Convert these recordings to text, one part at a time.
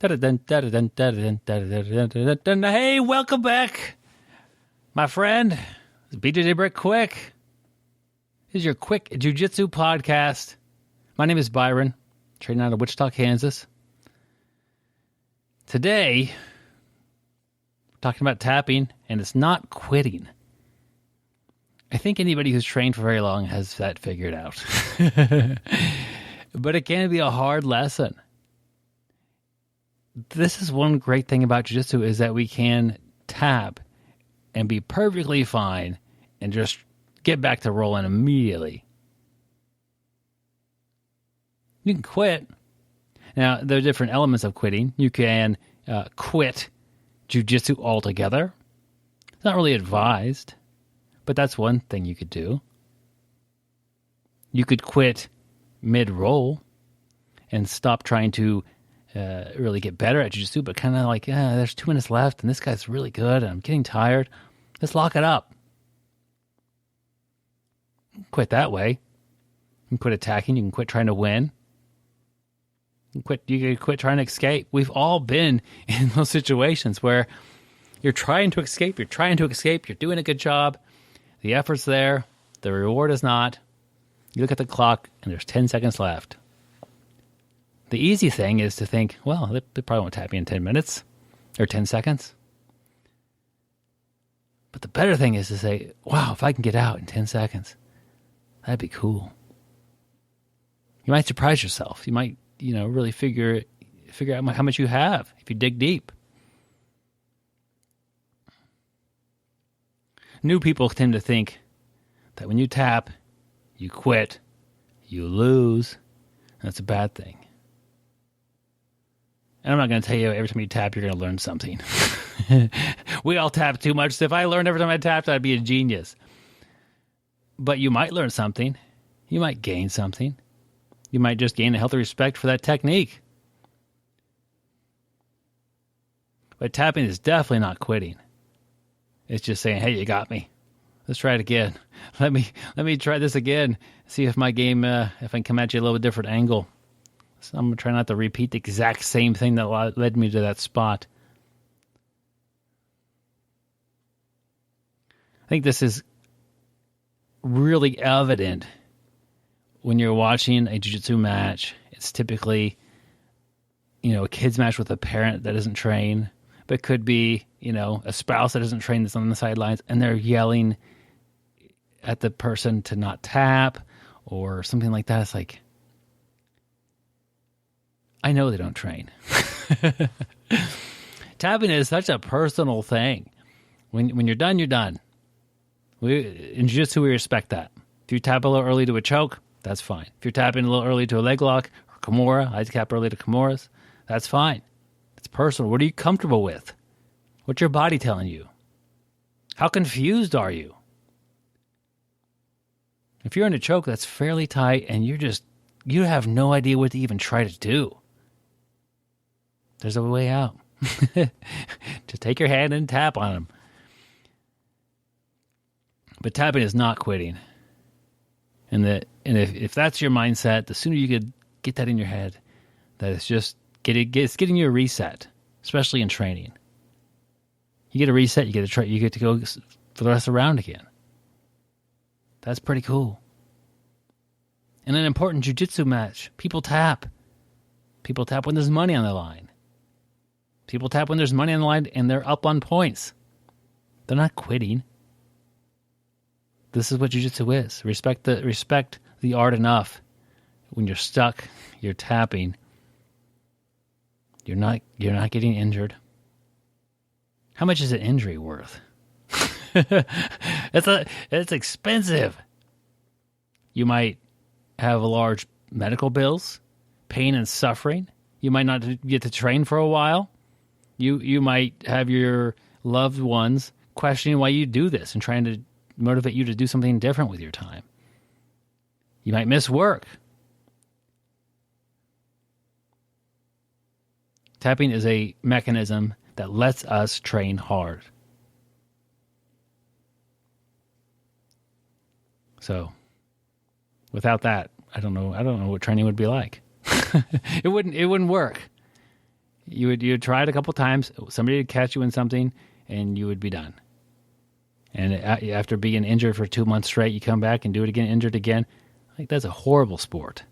Hey, welcome back, my friend. It's Bjjbrick Quick. This is your quick jiu-jitsu podcast. My name is Byron, training out of Wichita, Kansas. Today, we're talking about tapping, and it's not quitting. I think anybody who's trained for very long has that figured out. But it can be a hard lesson. This is one great thing about jiu-jitsu is that we can tap and be perfectly fine and just get back to rolling immediately. You can quit. Now, there are different elements of quitting. You can quit jiu-jitsu altogether. It's not really advised, but that's one thing you could do. You could quit mid-roll and stop trying to really get better at jiu-jitsu, but kind of like, there's 2 minutes left, and this guy's really good, and I'm getting tired. Let's lock it up. Quit that way. You can quit attacking. You can quit trying to win. You can quit trying to escape. We've all been in those situations where you're trying to escape. You're doing a good job. The effort's there. The reward is not. You look at the clock, and there's 10 seconds left. The easy thing is to think, well, they probably won't tap me in 10 minutes or 10 seconds. But the better thing is to say, wow, if I can get out in 10 seconds, that'd be cool. You might surprise yourself. You might, really figure out how much you have if you dig deep. New people tend to think that when you tap, you quit, you lose, and that's a bad thing. And I'm not going to tell you every time you tap, you're going to learn something. We all tap too much. So if I learned every time I tapped, I'd be a genius. But you might learn something. You might gain something. You might just gain a healthy respect for that technique. But tapping is definitely not quitting. It's just saying, hey, you got me. Let's try it again. Let me try this again. See if my game, if I can come at you a little bit different angle. So I'm going to try not to repeat the exact same thing that led me to that spot. I think this is really evident when you're watching a jiu-jitsu match. It's typically, a kid's match with a parent that isn't trained, but it could be, a spouse that isn't trained that's on the sidelines, and they're yelling at the person to not tap or something like that. It's like, I know they don't train. Tapping is such a personal thing. When you're done, you're done. In jiu-jitsu, we respect that. If you tap a little early to a choke, that's fine. If you're tapping a little early to a leg lock or Kimura, I tap early to Kimuras, that's fine. It's personal. What are you comfortable with? What's your body telling you? How confused are you? If you're in a choke that's fairly tight and you have no idea what to even try to do, there's a way out. Just take your hand and tap on them. But tapping is not quitting. And if that's your mindset, the sooner you could get that in your head, that it's just getting you a reset, especially in training. You get a reset, you get to go for the rest of the round again. That's pretty cool. In an important jiu-jitsu match, people tap. People tap when there's money on the line. People tap when there's money on the line and they're up on points. They're not quitting. This is what jiu-jitsu is. Respect the art enough. When you're stuck, you're tapping. You're not getting injured. How much is an injury worth? It's expensive. You might have large medical bills, pain and suffering. You might not get to train for a while. You might have your loved ones questioning why you do this and trying to motivate you to do something different with your time. You might miss work. Tapping is a mechanism that lets us train hard. So, without that, I don't know what training would be like. It wouldn't work. You would try it a couple times. Somebody would catch you in something, and you would be done. And after being injured for 2 months straight, you come back and do it again, injured again. Like, that's a horrible sport.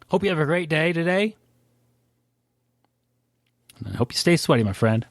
Hope you have a great day today. And I hope you stay sweaty, my friend.